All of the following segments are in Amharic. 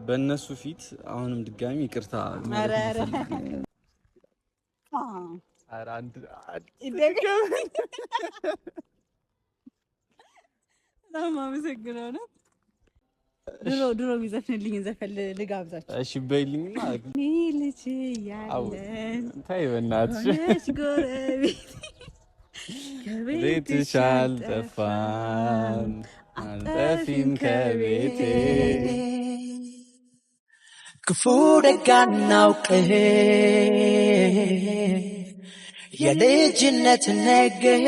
በእነሱ ፊት አሁንም ድጋሚ ይቅርታ ድሮ ቢዘፍንልኝ ዘፈን ልጋብዛችሁ። እሺ በይልኝና ልጅ ያለን ታይ በእናትሽ ቤትሽ አልጠፋም አልጠፊም ከቤቴ ክፉ ደግ አናውቅህ የልጅነት ነገር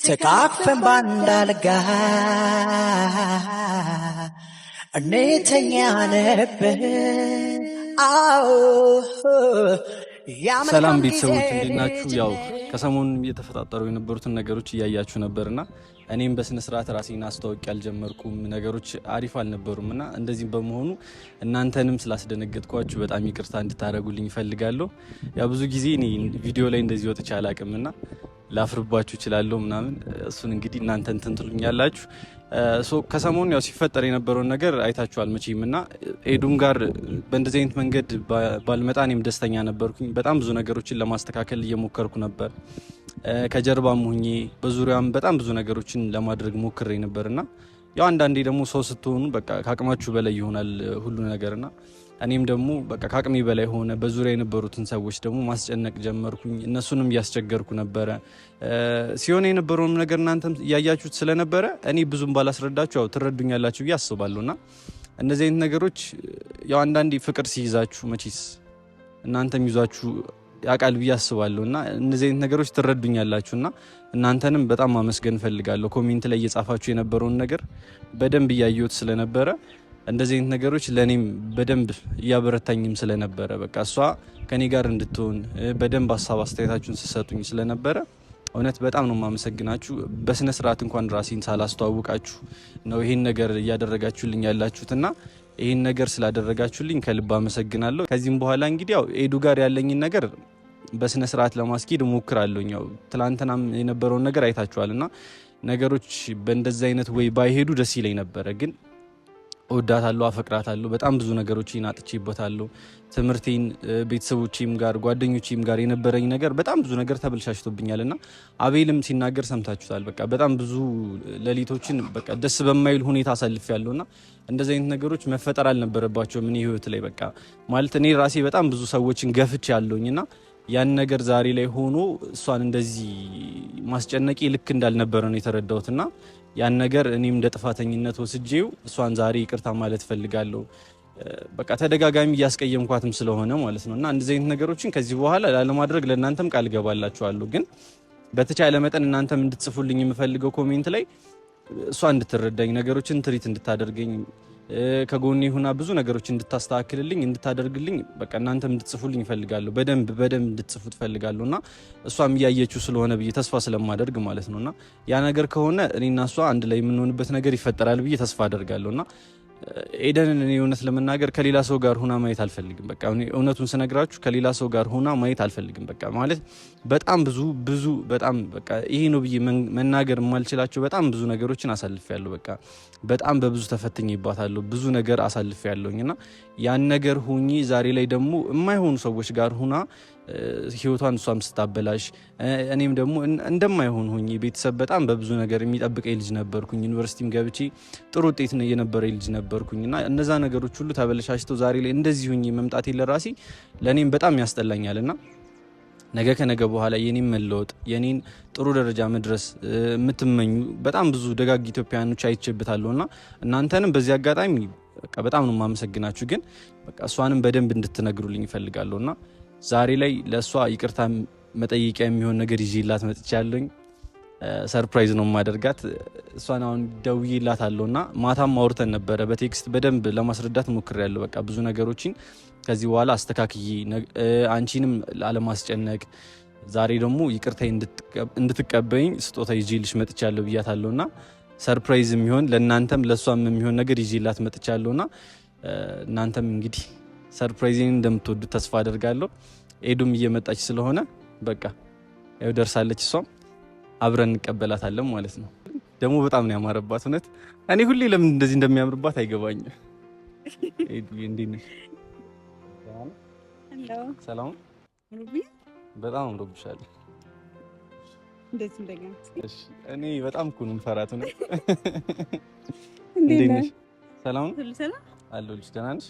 ተቃቅፈን ባንድ አልጋ እንተኛ ነበር። ሰላም ቤተሰቦች እንዴት ናችሁ? ያው ከሰሞኑን እየተፈጣጠሩ የነበሩትን ነገሮች እያያችሁ ነበርና እኔም በስነ ስርዓት ራሴን አስተዋውቅ ያልጀመርኩም ነገሮች አሪፍ አልነበሩምና እንደዚህም በመሆኑ እናንተንም ስላስደነገጥኳችሁ በጣም ይቅርታ እንድታደርጉልኝ እፈልጋለሁ። ያው ብዙ ጊዜ እኔ ቪዲዮ ላይ እንደዚህ ወጥቼ አላቅምና ላፍርባችሁ እችላለሁ ምናምን እሱን እንግዲህ እናንተ እንትን ትሉኛላችሁ። ከሰሞኑ ያው ሲፈጠር የነበረውን ነገር አይታችኋል መቼምና ኤዱም ጋር በእንደዚህ አይነት መንገድ ባልመጣ እኔም ደስተኛ ነበርኩኝ። በጣም ብዙ ነገሮችን ለማስተካከል እየሞከርኩ ነበር። ከጀርባም ሆኜ በዙሪያም በጣም ብዙ ነገሮችን ለማድረግ ሞክሬ ነበርና ያው አንዳንዴ ደግሞ ሰው ስትሆኑ በቃ ከአቅማችሁ በላይ ይሆናል ሁሉ ነገርና እኔም ደግሞ በቃ ከአቅሜ በላይ ሆነ። በዙሪያ የነበሩትን ሰዎች ደግሞ ማስጨነቅ ጀመርኩኝ። እነሱንም እያስቸገርኩ ነበረ። ሲሆን የነበረውን ነገር እናንተም እያያችሁት ስለነበረ እኔ ብዙም ባላስረዳችሁ ያው ትረዱኛላችሁ ብዬ አስባለሁና እነዚህ አይነት ነገሮች ያው አንዳንዴ ፍቅር ሲይዛችሁ መቼስ እናንተም ይዟችሁ ያቃል ብዬ አስባለሁና እነዚህ አይነት ነገሮች ትረዱኛላችሁና እናንተንም በጣም ማመስገን ፈልጋለሁ። ኮሜንት ላይ እየጻፋችሁ የነበረውን ነገር በደንብ እያየሁት ስለነበረ እንደዚህ አይነት ነገሮች ለኔም በደንብ እያበረታኝም ስለነበረ በቃ እሷ ከኔ ጋር እንድትሆን በደንብ ሀሳብ አስተያየታችሁን ሲሰጡኝ ስለነበረ እውነት በጣም ነው ማመሰግናችሁ። በስነ ስርዓት እንኳን ራሴን ሳላስተዋውቃችሁ ነው ይሄን ነገር እያደረጋችሁልኝ ያላችሁትና ይሄን ነገር ስላደረጋችሁልኝ ከልብ አመሰግናለሁ። ከዚህም በኋላ እንግዲህ ያው ኤዱ ጋር ያለኝን ነገር በስነ ስርዓት ለማስኬድ እሞክራለሁ። ያው ትላንትናም የነበረውን ነገር አይታችኋልና ነገሮች በእንደዛ አይነት ወይ ባይሄዱ ደስ ይለኝ ነበረ ግን እወዳታለሁ፣ አፈቅራታለሁ። በጣም ብዙ ነገሮችን አጥቼበታለሁ። ትምህርቴን፣ ቤተሰቦቼም ጋር ጓደኞቼም ጋር የነበረኝ ነገር በጣም ብዙ ነገር ተበልሻሽቶብኛልና አቤልም ሲናገር ሰምታችሁታል። በቃ በጣም ብዙ ሌሊቶችን በቃ ደስ በማይል ሁኔታ አሳልፌያለሁና እንደዚህ አይነት ነገሮች መፈጠር አልነበረባቸውም እኔ ህይወት ላይ በቃ ማለት እኔ ራሴ በጣም ብዙ ሰዎችን ገፍቼ ያለውኝና ያን ነገር ዛሬ ላይ ሆኖ እሷን እንደዚህ ማስጨነቂ ልክ እንዳልነበረ ነው የተረዳሁትና ያን ነገር እኔም እንደ ጥፋተኝነት ወስጄው እሷን ዛሬ ይቅርታ ማለት ፈልጋለሁ። በቃ ተደጋጋሚ እያስቀየምኳትም ስለሆነ ማለት ነውና እንደዚህ አይነት ነገሮችን ከዚህ በኋላ ላለማድረግ ለእናንተም ቃል ገባላችኋለሁ። ግን በተቻለ መጠን እናንተም እንድትጽፉልኝ የምፈልገው ኮሜንት ላይ እሷ እንድትረዳኝ ነገሮችን ትሪት እንድታደርገኝ ከጎኔ ሆና ብዙ ነገሮች እንድታስተካክልልኝ እንድታደርግልኝ በቃ እናንተም እንድትጽፉልኝ ፈልጋለሁ። በደንብ እንድትጽፉት ፈልጋለሁና እሷም እያየችው ስለሆነ ብዬ ተስፋ ስለማደርግ ማለት ነውና ያ ነገር ከሆነ እኔና እሷ አንድ ላይ የምንሆንበት ነገር ይፈጠራል ብዬ ተስፋ አደርጋለሁና ኤደንን እኔ እውነት ለመናገር ከሌላ ሰው ጋር ሆና ማየት አልፈልግም። በቃ እውነቱን ስነግራችሁ ከሌላ ሰው ጋር ሆና ማየት አልፈልግም። በቃ ማለት በጣም ብዙ በጣም በቃ ይሄ ነው ብዬ መናገር የማልችላቸው በጣም ብዙ ነገሮችን አሳልፌያለሁ። በቃ በጣም በብዙ ተፈትኜባታለሁ። ብዙ ነገር አሳልፌያለሁኝና ያን ነገር ሆኜ ዛሬ ላይ ደግሞ የማይሆኑ ሰዎች ጋር ሆና ህይወቷን እሷም ስታበላሽ እኔም ደግሞ እንደማይሆን ሆኜ ቤተሰብ በጣም በብዙ ነገር የሚጠብቀኝ ልጅ ነበርኩኝ። ዩኒቨርሲቲም ገብቼ ጥሩ ውጤት ነው የነበረኝ ልጅ ነበርኩኝና እነዛ ነገሮች ሁሉ ተበላሽተው ዛሬ ላይ እንደዚህ ሆኜ መምጣቴ ለራሴ ለኔም በጣም ያስጠላኛልና ነገ ከነገ በኋላ የኔን መለወጥ የኔን ጥሩ ደረጃ መድረስ የምትመኙ በጣም ብዙ ደጋግ ኢትዮጵያውያኖች አይቼበታለሁና እናንተንም በዚህ አጋጣሚ በቃ በጣም ነው የማመሰግናችሁ። ግን በቃ እሷንም በደንብ እንድትነግሩልኝ እፈልጋለሁና ዛሬ ላይ ለእሷ ይቅርታ መጠየቂያ የሚሆን ነገር ይዤላት መጥቻለሁኝ። ሰርፕራይዝ ነው የማደርጋት። እሷን አሁን ደውዬላታለሁና ማታም አውርተን ነበረ በቴክስት በደንብ ለማስረዳት ሞክሬያለሁ። በቃ ብዙ ነገሮችን ከዚህ በኋላ አስተካክዬ አንቺንም ላለማስጨነቅ ዛሬ ደግሞ ይቅርታ እንድትቀበይኝ ስጦታ ይዤልሽ መጥቻለሁ ብያታለሁና ሰርፕራይዝ የሚሆን ለእናንተም ለእሷም የሚሆን ነገር ይዤላት መጥቻለሁና እናንተም እንግዲህ ሰርፕራይዝን እንደምትወዱት ተስፋ አደርጋለሁ። ኤዱም እየመጣች ስለሆነ በቃ ያው ደርሳለች። እሷም አብረን እንቀበላታለን ማለት ነው። ደግሞ በጣም ነው ያማረባት። እውነት እኔ ሁሌ ለምን እንደዚህ እንደሚያምርባት አይገባኝም። እንዴት ነሽ? ሰላም። በጣም አምሮብሻል። እሺ እኔ በጣም እኮ ነው የምፈራት ነው። እንዴት ነሽ? ሰላም አለሁልሽ። ደህና ነሽ?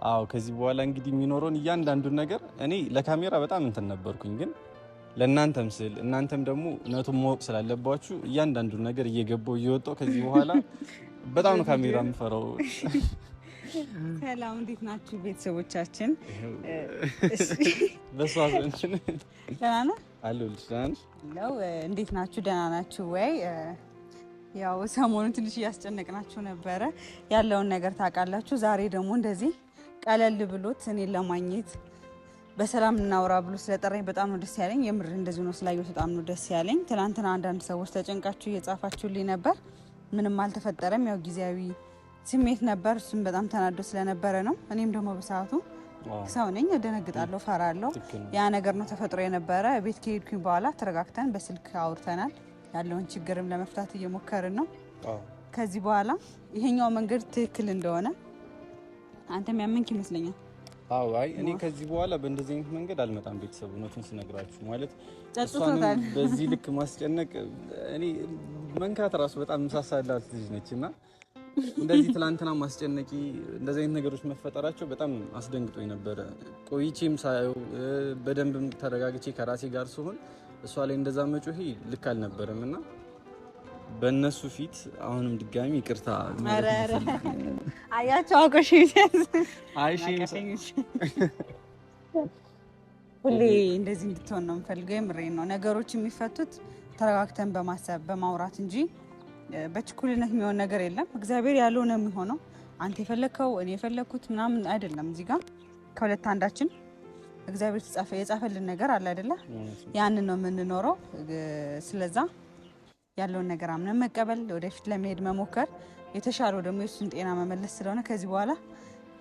አዎ ከዚህ በኋላ እንግዲህ የሚኖረውን እያንዳንዱን ነገር እኔ ለካሜራ በጣም እንትን ነበርኩኝ፣ ግን ለእናንተም ስል እናንተም ደግሞ እውነቱን ማወቅ ስላለባችሁ እያንዳንዱን ነገር እየገባሁ እየወጣሁ ከዚህ በኋላ በጣም ነው ካሜራ የምፈራው። ሰላም እንዴት ናችሁ ቤተሰቦቻችን? በሷ እንትን ደህና ነህ? አለሁልሽ። ደህና ነሽ? እንዴት ናችሁ? ደህና ናችሁ ወይ? ያው ሰሞኑን ትንሽ እያስጨነቅናችሁ ነበረ፣ ያለውን ነገር ታውቃላችሁ። ዛሬ ደግሞ እንደዚህ ቀለል ብሎት እኔን ለማግኘት በሰላም እናውራ ብሎ ስለጠራኝ በጣም ነው ደስ ያለኝ። የምር እንደዚህ ነው ስላየሁት በጣም ነው ደስ ያለኝ። ትናንትና አንዳንድ ሰዎች ተጨንቃችሁ እየጻፋችሁልኝ ነበር። ምንም አልተፈጠረም፣ ያው ጊዜያዊ ስሜት ነበር። እሱም በጣም ተናዶ ስለነበረ ነው። እኔም ደግሞ በሰዓቱ ሰው ነኝ፣ እደነግጣለሁ፣ ፈራለሁ። ያ ነገር ነው ተፈጥሮ የነበረ። ቤት ከሄድኩኝ በኋላ ተረጋግተን በስልክ አውርተናል። ያለውን ችግርም ለመፍታት እየሞከርን ነው። ከዚህ በኋላ ይሄኛው መንገድ ትክክል እንደሆነ አንተም ያመንክ ይመስለኛል። አዎ አይ እኔ ከዚህ በኋላ በእንደዚህ አይነት መንገድ አልመጣም። ቤተሰብ እውነቱን ስነግራችሁ ማለት ጸጥቶታል። በዚህ ልክ ማስጨነቅ እኔ መንካት ራሱ በጣም መሳሳላት ልጅ ነችና እንደዚህ ትላንትና ማስጨነቂ እንደዚህ አይነት ነገሮች መፈጠራቸው በጣም አስደንግጦኝ ነበረ። ቆይቼም ሳየው በደንብም ተረጋግቼ ከራሴ ጋር ስሆን እሷ ላይ እንደዛ መጮሄ ልክ አልነበረምና በእነሱ ፊት አሁንም ድጋሚ ይቅርታ አያቸው አቆሽ ሁሌ እንደዚህ እንድትሆን ነው የምፈልገው። የምሬን ነው። ነገሮች የሚፈቱት ተረጋግተን በማሰብ በማውራት እንጂ በችኩልነት የሚሆን ነገር የለም። እግዚአብሔር ያለው ነው የሚሆነው። አንተ የፈለከው እኔ የፈለኩት ምናምን አይደለም። እዚህ ጋር ከሁለት አንዳችን እግዚአብሔር የጻፈልን ነገር አለ አይደለ? ያንን ነው የምንኖረው። ስለዛ ያለውን ነገር አምነን መቀበል፣ ወደፊት ለመሄድ መሞከር፣ የተሻለው ደግሞ የሱን ጤና መመለስ ስለሆነ ከዚህ በኋላ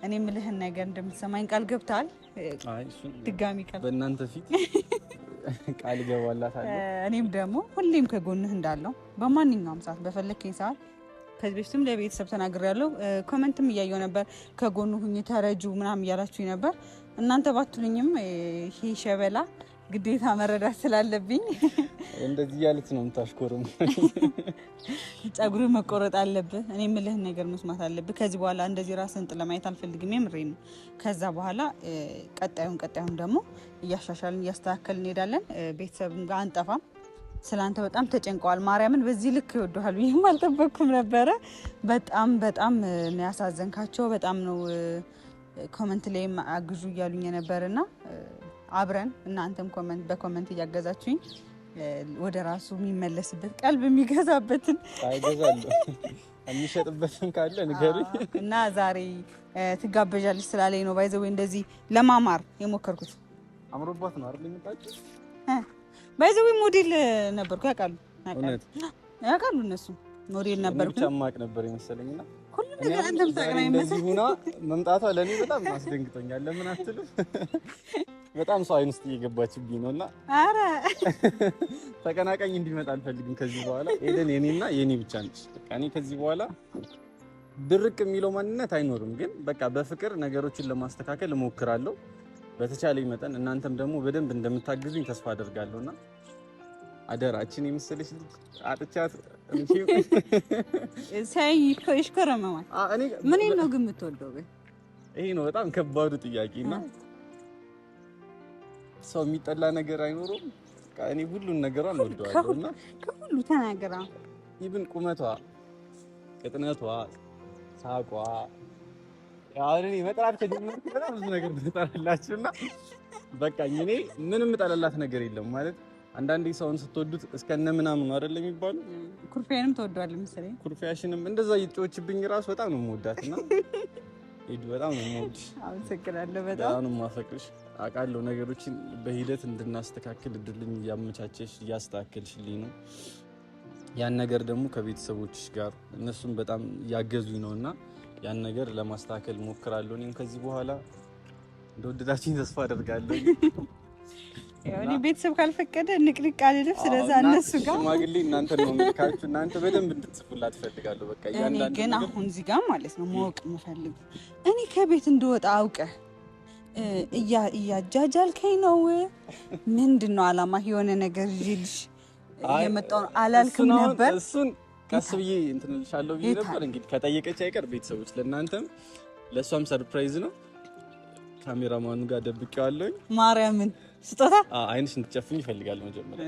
እኔ የምልህን ነገር እንደምትሰማኝ ቃል ገብተሃል። ድጋሚ ቃል በእናንተ ፊት ቃል ገባላታለሁ። እኔም ደግሞ ሁሌም ከጎንህ እንዳለው በማንኛውም ሰዓት በፈለከኝ ሰዓት ከዚህ በፊትም ለቤተሰብ ተናግሬያለሁ። ኮሜንትም እያየሁ ነበር። ከጎኑ ሁኚ ተረጁ ምናምን እያላችሁኝ ነበር። እናንተ ባትሉኝም ይሄ ሸበላ ግዴታ መረዳት ስላለብኝ እንደዚህ ያለች ነው የምታሽኮርም። ጸጉር መቆረጥ አለብህ። እኔ የምልህን ነገር መስማት አለብህ። ከዚህ በኋላ እንደዚህ ራስን ጥለ ማየት አልፈልግም። የምሬን ነው። ከዛ በኋላ ቀጣዩን ደግሞ እያሻሻልን እያስተካከልን እንሄዳለን። ቤተሰብም ጋር አንጠፋም። ስላንተ በጣም ተጨንቀዋል። ማርያምን በዚህ ልክ ይወዱሃል ብዬም አልጠበቅኩም ነበረ። በጣም በጣም ነው ያሳዘንካቸው። በጣም ነው ኮመንት ላይ አግዙ እያሉኝ ነበርና አብረን እናንተም በኮመንት እያገዛችሁኝ ወደ ራሱ የሚመለስበት ቀልብ የሚገዛበትን አይገዛለሁ የሚሸጥበትን ካለ ንገሩኝ። እና ዛሬ ትጋበዣለች ስላለኝ ነው ባይዘው እንደዚህ ለማማር የሞከርኩት። አምሮባት ነው አይደል የመጣችው? ባይዘው ሞዴል ነበርኩ። ያውቃሉ እነሱ ሞዴል ነበርኩ። ብቻ ማቅ ነበር የመሰለኝና ሁሉ ነገር አንተም ታውቃለህ እንደዚህ ሆና መምጣቷ ለኔ በጣም አስደንግጦኛል። ለምን አትልም? በጣም ሰው አይን ውስጥ እየገባችብኝ ነውና አረ ተቀናቃኝ እንዲመጣ አልፈልግም ከዚህ በኋላ። ኤደን የኔና የኔ ብቻ ነች። በቃ እኔ ከዚህ በኋላ ድርቅ የሚለው ማንነት አይኖርም። ግን በቃ በፍቅር ነገሮችን ለማስተካከል እሞክራለሁ በተቻለኝ መጠን። እናንተም ደግሞ በደንብ እንደምታግዙኝ ተስፋ አደርጋለሁና አደራችን የምስልሽ ልጅ አጥቻት ሳይ ይሽከረመማል። ምን ነው ግን የምትወደው? ግን ይሄ ነው በጣም ከባዱ ጥያቄና ሰው የሚጠላ ነገር አይኖርም። እኔ ሁሉን ነገሯን ወደዋለሁና ከሁሉ ተናገራ። ይብን ቁመቷ፣ ቅጥነቷ፣ ሳቋ ያኔ መጥራት ከጀመርኩ በጣም ብዙ ነገር ትጠራላችሁና በቃ እኔ ምንም ጠላላት ነገር የለም ማለት። አንዳንዴ ሰውን ስትወዱት እስከነ ምናምን ነው አይደል የሚባለው። ኩርፊያንም ተወዷል መሰለኝ። ኩርፊያሽንም እንደዛ እየጮችብኝ ራሱ በጣም ነው የምወዳትና ሄድ በጣም ነው የምወድሽ። አመሰግናለሁ። በጣም ነው የማፈቅርሽ። አውቃለሁ ነገሮችን በሂደት እንድናስተካክል እድልኝ እያመቻቸሽ እያስተካከልሽልኝ ነው። ያን ነገር ደግሞ ከቤተሰቦችሽ ጋር እነሱም በጣም ያገዙኝ ነውና ያን ነገር ለማስተካከል ሞክራለሁ። እኔም ከዚህ በኋላ እንደወደዳችኝ ተስፋ አደርጋለሁ። ያው ቤተሰብ ካልፈቀደ ንቅንቅ አልልም። ስለዚህ እነሱ ጋር ሽማግሌ እናንተ ነው የምልካችሁ። እናንተ በደንብ እንድትጽፉላት ፈልጋለሁ። በቃ ያንዳንዱ ግን አሁን እዚህ ጋር ማለት ነው ማወቅ የምፈልገው እኔ ከቤት እንደወጣ አውቀህ እያጃጃልከኝ ነው። ምንድነው አላማ? የሆነ ነገር ይልሽ የመጣው አላልክም ነበር? እሱን ቀስ ብዬ እንትን ልሻለሁ ብዬ ነበር። እንግዲህ ከጠየቀች አይቀር ቤተሰቦች ለእናንተም ለእሷም ሰርፕራይዝ ነው። ካሜራማኑ ጋር ደብቄዋለሁ። ማርያምን ስጦታ አይንሽ እንድትጨፍኝ ይፈልጋለሁ። መጀመሪያ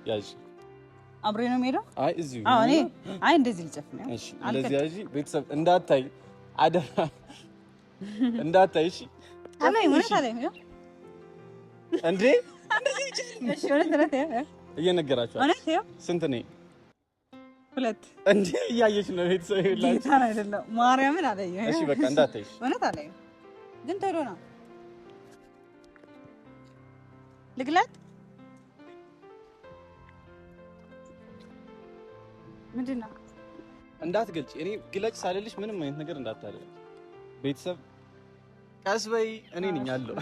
ያዥ አብሬ ነው የምሄደው። አይ እዚሁ አይ እንደዚህ ልጨፍኝ። እሺ እንደዚህ ያዥ። ቤተሰብ እንዳታይ አደራ እንዳታይ። እሺ አላይ ማለት አላይ ነው እንዴ? እንደዚህ እሺ ወለተ እየነገራችሁ ስንት ነው? 2 እንዴ እያየች ነው ቤተሰብ ይላችሁ። ታራ አይደለም ማርያምን አለኝ። እሺ በቃ እንዳታይሽ እውነት አለኝ። ግን ቶሎ ነው ልግላት። ምንድን ነው እንዳትገልጪ። እኔ ግለጭ ሳልልሽ ምንም አይነት ነገር እንዳታደርጊ። ቤተሰብ ቀስ በይ። እኔ ነኝ አለው።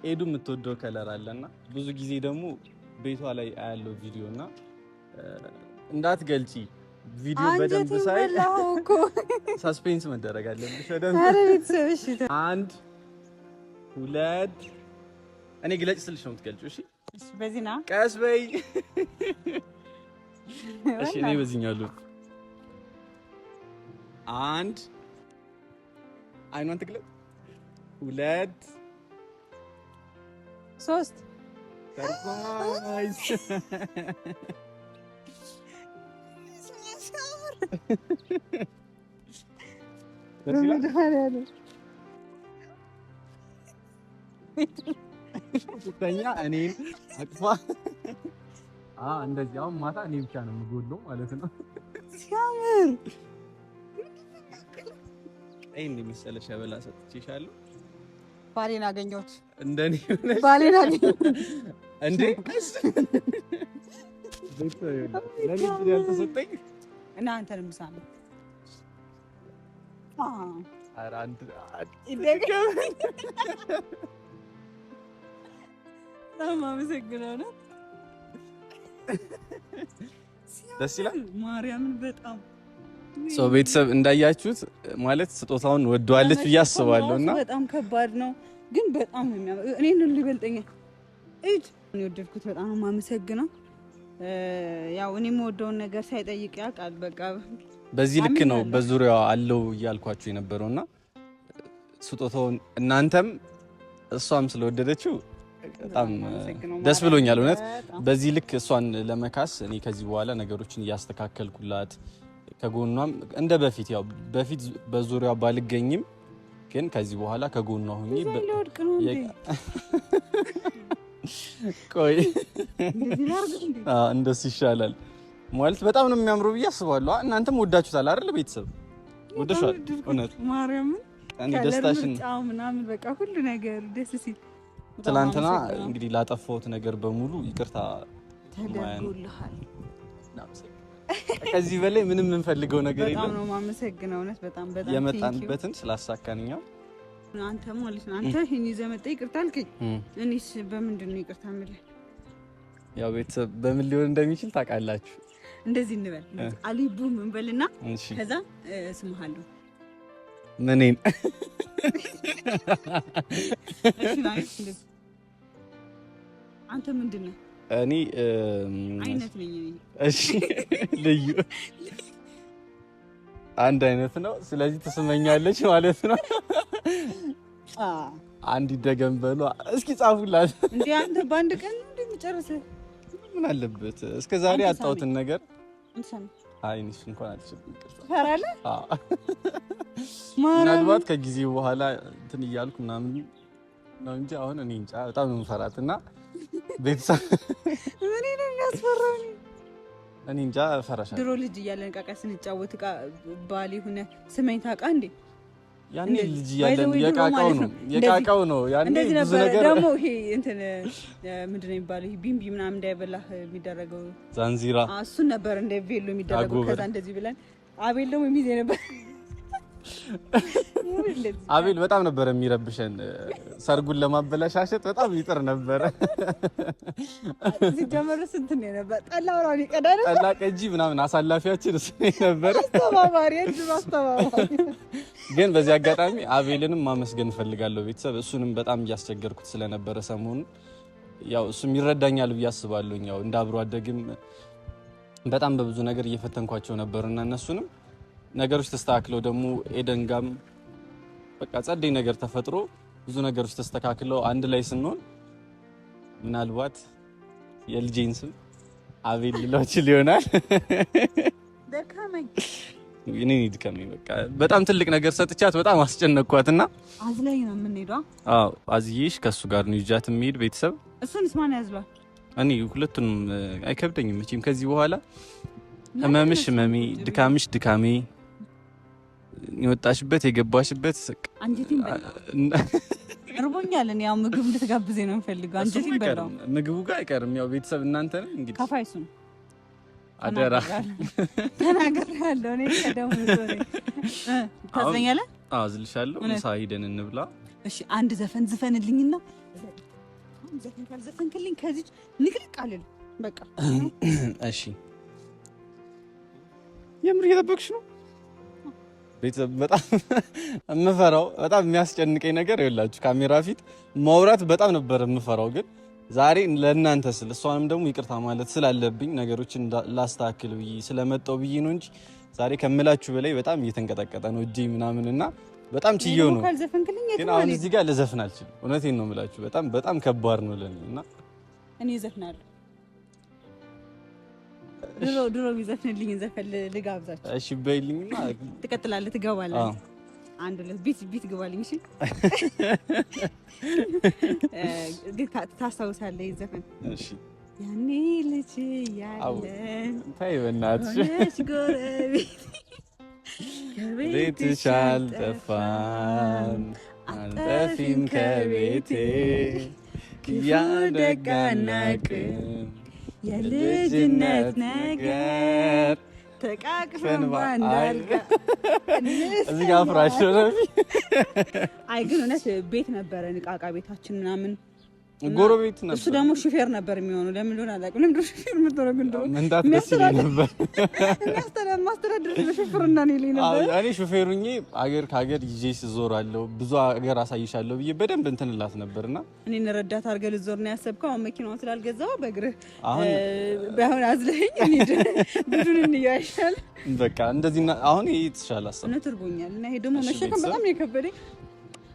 ኤዱ የምትወደው ከለር አለና ብዙ ጊዜ ደግሞ ቤቷ ላይ አያለው ቪዲዮና እንዳትገልጪ። ቪዲዮ በደንብ ሳይ ሳስፔንስ መደረግ አለብሽ በደንብ። አረ ቤተሰብ እሺ 1 2 እኔ ግለጭ ስልሽ ነው የምትገልጪው። እሺ እሺ በዚህ ና ቀስ በይ። እሺ እኔ በዚህኛው ልብ 1 አይኗን ትግለጥ 2 3 ሰርፕራይዝ። ተኛ እኔን አቅፋ እንደዚህ። አሁን ማታ እኔ ብቻ ነው የምጎለው ማለት ነው። ሲያምር አይን የሚሰለ ሸበላ ሰጥቼሻለሁ። ባሌን አገኘሁት። እንደኔ ሆነሽ ባሌን አገኘሁት እንዴ? ለኔ ያልተሰጠኝ እና አንተንም ሳም ኧረ አንድ አመሰግናለሁ ነው። ደስ ይላል። ማርያምን በጣም ሰው ቤተሰብ እንዳያችሁት ማለት ስጦታውን ወደዋለች ብዬ አስባለሁና በጣም ከባድ ነው ግን በጣም ነው የሚያምር። እኔን ሁሉ ይበልጠኛል። እኔ ወደድኩት። በጣም ነው የማመሰግነው። ያው እኔ የምወደውን ነገር ሳይጠይቅ ያውቃል። በቃ በዚህ ልክ ነው በዙሪያው አለው እያልኳችሁ የነበረውና ስጦታውን እናንተም እሷም ስለወደደችው በጣም ደስ ብሎኛል። እውነት በዚህ ልክ እሷን ለመካስ እኔ ከዚህ በኋላ ነገሮችን እያስተካከልኩላት ከጎኗም እንደ በፊት ያው በፊት በዙሪያው ባልገኝም ግን ከዚህ በኋላ ከጎኗ ሆኜ ቆይ እንደሱ ይሻላል ማለት በጣም ነው የሚያምሩ ብዬ አስባለሁ። እናንተም ወዳችሁታል አይደል? ቤተሰብ ወደሻል። እውነት ማርያምን እኔ ደስታሽን ምናምን በቃ ሁሉ ነገር ደስ ሲል ትላንትና እንግዲህ ላጠፋሁት ነገር በሙሉ ይቅርታ ተደርጎልሃል። ከዚህ በላይ ምንም የምንፈልገው ነገር የለም። በጣም ነው የማመሰግነው። እውነት በጣም የመጣንበትን ስላሳካንኛው አንተ ማለት ነው አንተ ይሄን ይዘህ መጣ ይቅርታ አልከኝ። እኔስ በምንድን ነው ይቅርታ የምልህ? ያው ቤተሰብ በምን ሊሆን እንደሚችል ታውቃላችሁ። እንደዚህ እንበል አሊቡ ምን በልና ከዛ ስምሃለሁ ምንን አንተ ምንድን ነህ? እኔ አይነት ነኝ። እሺ ልዩ አንድ አይነት ነው። ስለዚህ ትስመኛለች ማለት ነው። አንድ ይደገም በሉ እስኪ ጻፉላት። እንዴ አንተ በአንድ ቀን እንደምጨርስ ምን አለበት? እስከ ዛሬ አጣሁትን ነገር አይንሽ እንኳን አልችልም። ፈራለ ምናልባት ከጊዜ በኋላ እንትን እያልኩ ምናምን ነው እንጂ አሁን እኔ እንጃ በጣም ነው የምፈራት እና ቤተሰብ ምን ነው የሚያስፈራው? እኔ እንጃ እፈራሻለሁ። ድሮ ልጅ እያለን ዕቃ ስንጫወት ዕቃ ባል ሆነ ስመኝ ታውቃ እንዴ? ያኔ ልጅ እያለን የቃቃው ነው ያኔ ብዙ ነገር ደግሞ ይሄ እንትን ምንድን ነው የሚባለው? ይሄ ቢምቢ ምናምን እንዳይበላህ የሚደረገው ዛንዚራ እሱን ነበር እንደ ቬሎ የሚደረገው። ከዛ እንደዚህ ብለን አቤል ደግሞ የሚዜ ነበር አቤል በጣም ነበር የሚረብሸን። ሰርጉን ለማበላሻሸት በጣም ይጥር ነበር። ሲጀመር ስንት ነው ነበር ጠላው ነው ይቀዳል ጠላ ቀጂ ምናምን አሳላፊያችን እሱ ነበር። አስተባባሪ ግን በዚህ አጋጣሚ አቤልንም ማመስገን ፈልጋለሁ ቤተሰብ። እሱንም በጣም እያስቸገርኩት ስለነበረ ሰሞኑን ያው እሱም ይረዳኛል ብዬ አስባለሁ። ያው እንደ አብሮ አደግም በጣም በብዙ ነገር እየፈተንኳቸው ነበርና እነሱንም ነገሮች ተስተካክለው ደግሞ ኤደን ጋም በቃ ጸደይ ነገር ተፈጥሮ ብዙ ነገሮች ተስተካክለው አንድ ላይ ስንሆን ምናልባት የልጄን ስም አቤል ልሎችል ይሆናል። ደካመኝ እኔ ድከመኝ በቃ በጣም ትልቅ ነገር ሰጥቻት በጣም አስጨነቅኳትና አዝለኝ ነው የምንሄደው። አዎ አዝዬሽ ከሱ ጋር ነው ይጃት የምሄድ ቤተሰብ። እሱንስ ማን ያዝሏል? እኔ ሁለቱንም አይከብደኝም መቼም ከዚህ በኋላ ህመምሽ ህመሜ፣ ድካምሽ ድካሜ፣ የወጣሽበት የገባሽበት አንጀቴን እርቦኛል። እኔ ያው ምግብ እንድትጋብዘኝ ነው የምፈልገው። አንጀቴን በላው። ምግቡ ጋር አይቀርም። ያው ቤተሰብ እናንተ ነን እንግዲህ ከፋይሱን አደራ ተናገራለሁ። እኔ ከደሙ ዞሬ ታዘኛለህ? አዎ ዝልሻለሁ። ምሳ ሄደን እንብላ። እሺ አንድ ዘፈን ዝፈንልኝና ዘፈን ካልዘፈንክልኝ ከዚህ ንቅልቅ አልል በቃ። እሺ የምር እየጠበቅሽ ነው? ቤተሰብ በጣም የምፈራው በጣም የሚያስጨንቀኝ ነገር ይኸውላችሁ ካሜራ ፊት ማውራት በጣም ነበር የምፈራው፣ ግን ዛሬ ለእናንተ ስል እሷንም ደግሞ ይቅርታ ማለት ስላለብኝ ነገሮችን ላስተካክል ብዬ ስለመጣው ብዬ ነው እንጂ ዛሬ ከምላችሁ በላይ በጣም እየተንቀጠቀጠ ነው እጄ ምናምንና በጣም ችዬው ነው። ግን አሁን እዚህ ጋር ልዘፍን አልችልም። እውነቴን ነው የምላችሁ በጣም ከባድ ነው ለኔ እና እኔ ዘፍናለሁ። ድሮ ቢዘፍንልኝ ዘፈን ልጋብዛችሁ። እሺ በይልኝና ትቀጥላለህ፣ ትገባለህ። አንድ ሁለት ቢት ግባልኝ። እሺ ግን ታስታውሳለህ ዘፈን? እሺ ያኔ ልጅ ያለን ታይ በእናትሽ ጎረቤት ከቤትሽ አልጠፋም አልጠፊም ከቤቴ ያደጋናቅም የልጅነት ነገር ተቃቅፈን ባንዳልጋ እዚህ ጋር ፍራሽ ነው። አይ ግን እውነት ቤት ነበረ ንቃቃ ቤታችን ምናምን ጎረቤት ነበር። እሱ ደግሞ ሹፌር ነበር የሚሆነው። ለምን እንደሆነ አላውቅም። ለምን እንደሆነ ሹፌር ምትሆነው ግን ደግሞ መንዳት ደስ ይለኝ ነበር። ማስተዳደር ሹፌርና እኔ ላይ ነበር። እኔ ሹፌሩኝ አገር ከሀገር ይዤሽ እዞራለሁ ብዙ ሀገር አሳይሻለሁ ብዬ በደንብ እንትንላት ነበርና እኔ ረዳት አድርገህ ልዞር ነው ያሰብከው። አሁን መኪናውን ስላልገዛው በእግርህ አሁን አዝለኸኝ እንሂድ ብዙን እንያይሻል። በቃ እንደዚህ አሁን ይሄ ተሻለ አሰብ ነው ትርቦኛል። እና ይሄ ደግሞ መሸከም በጣም ነው የከበደኝ።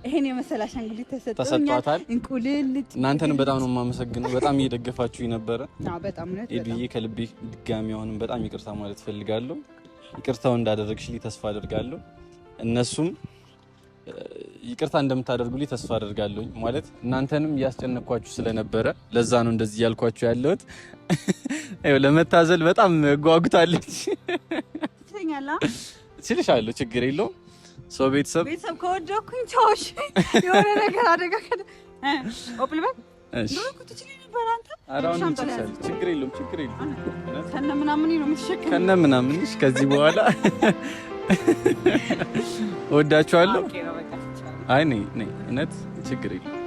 ይሄን የመሰላሽ እንግዲህ ተሰጥቷታል። እንቁልልጭ እናንተንም በጣም ነው የማመሰግነው። በጣም እየደገፋችሁኝ ነበረ። አዎ በጣም ነው ኤዱዬ ከልቤ ድጋሚ አሁንም በጣም ይቅርታ ማለት ፈልጋለሁ። ይቅርታው እንዳደረግሽልኝ ተስፋ አደርጋለሁ። እነሱም ይቅርታ እንደምታደርጉልኝ ተስፋ አደርጋለሁ። ማለት እናንተንም እያስጨነቅኳችሁ ስለነበረ ለዛ ነው እንደዚህ ያልኳችሁ ያለሁት። አይው ለመታዘል በጣም ጓጉታለች። ትኛላ ሲልሻለሁ ችግር የለውም። ሰው ቤተሰብ ከወደኩኝ ቻውሽ የሆነ ነገር አደጋ ከደ ኦፕል በል እሺ ነው እኮ ትችል ነበር አንተ። አራውን ትችል ችግር የለውም ከነ ምናምን ነው የምትሸከም ከነ ምናምን። ከዚህ በኋላ ወዳችኋለሁ። አይ ነይ እውነት ችግር የለውም።